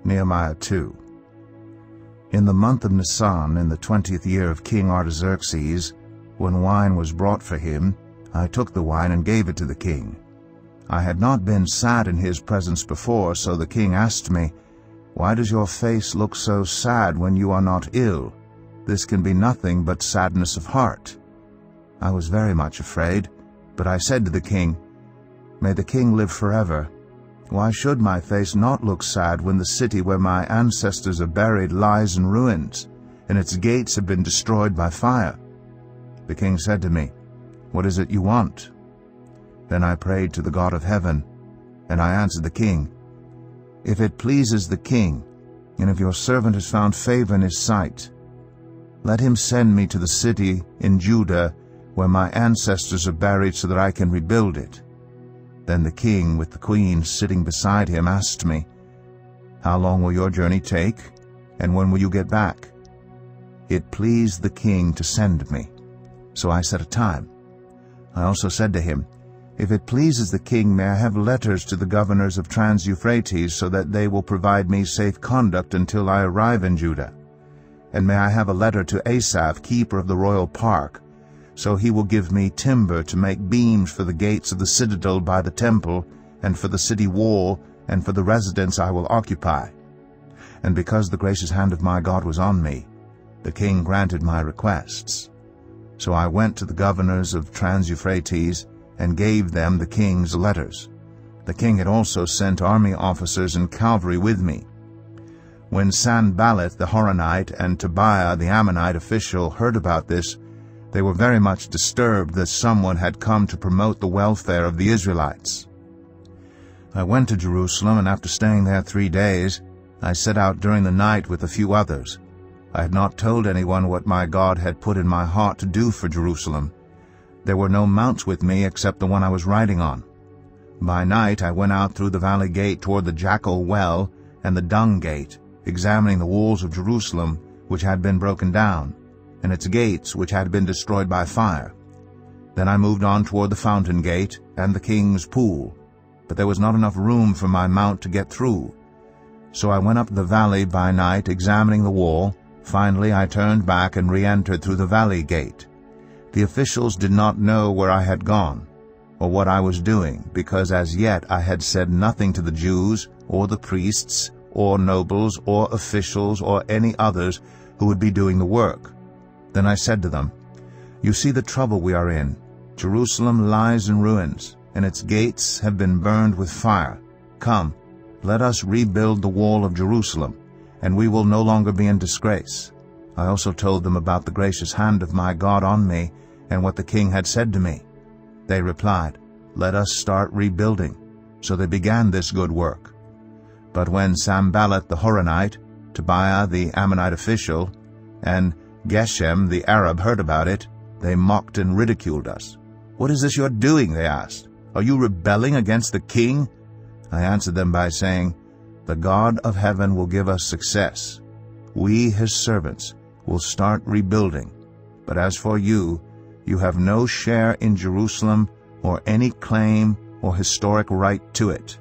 Nehemiah 2. In the month of Nisan, in the 20th year of King Artaxerxes, when wine was brought for him, I took the wine and gave it to the king. I had not been sad in his presence before, so the king asked me, "Why does your face look so sad when you are not ill? This can be nothing but sadness of heart." I was very much afraid, but I said to the king, "May the king live forever. Why should my face not look sad when the city where my ancestors are buried lies in ruins, and its gates have been destroyed by fire?" The king said to me, "What is it you want?" Then I prayed to the God of heaven, and I answered the king, "If it pleases the king, and if your servant has found favor in his sight, let him send me to the city in Judah where my ancestors are buried so that I can rebuild it." Then the king, with the queen sitting beside him, asked me, "How long will your journey take, and when will you get back?" It pleased the king to send me, so I set a time. I also said to him, "If it pleases the king, may I have letters to the governors of Trans-Euphrates so that they will provide me safe conduct until I arrive in Judah? And may I have a letter to Asaph, keeper of the royal park, so he will give me timber to make beams for the gates of the citadel by the temple, and for the city wall, and for the residence I will occupy." And because the gracious hand of my God was on me, the king granted my requests. So I went to the governors of Trans-Euphrates and gave them the king's letters. The king had also sent army officers and cavalry with me. When Sanballat the Horonite and Tobiah the Ammonite official heard about this, they were very much disturbed that someone had come to promote the welfare of the Israelites. I went to Jerusalem, and after staying there 3 days, I set out during the night with a few others. I had not told anyone what my God had put in my heart to do for Jerusalem. There were no mounts with me except the one I was riding on. By night I went out through the valley gate toward the Jackal Well and the Dung Gate, examining the walls of Jerusalem, which had been broken down, and its gates, which had been destroyed by fire. Then I moved on toward the Fountain Gate and the King's Pool, but there was not enough room for my mount to get through. So I went up the valley by night, examining the wall. Finally I turned back and re-entered through the Valley Gate. The officials did not know where I had gone, or what I was doing, because as yet I had said nothing to the Jews, or the priests, or nobles, or officials, or any others who would be doing the work. Then I said to them, "You see the trouble we are in. Jerusalem lies in ruins, and its gates have been burned with fire. Come, let us rebuild the wall of Jerusalem, and we will no longer be in disgrace." I also told them about the gracious hand of my God on me, and what the king had said to me. They replied, "Let us start rebuilding." So they began this good work. But when Sanballat the Horonite, Tobiah the Ammonite official, and Geshem the Arab heard about it, they mocked and ridiculed us. "What is this you are doing?" they asked. "Are you rebelling against the king?" I answered them by saying, "The God of heaven will give us success. We, his servants, will start rebuilding. But as for you, you have no share in Jerusalem or any claim or historic right to it."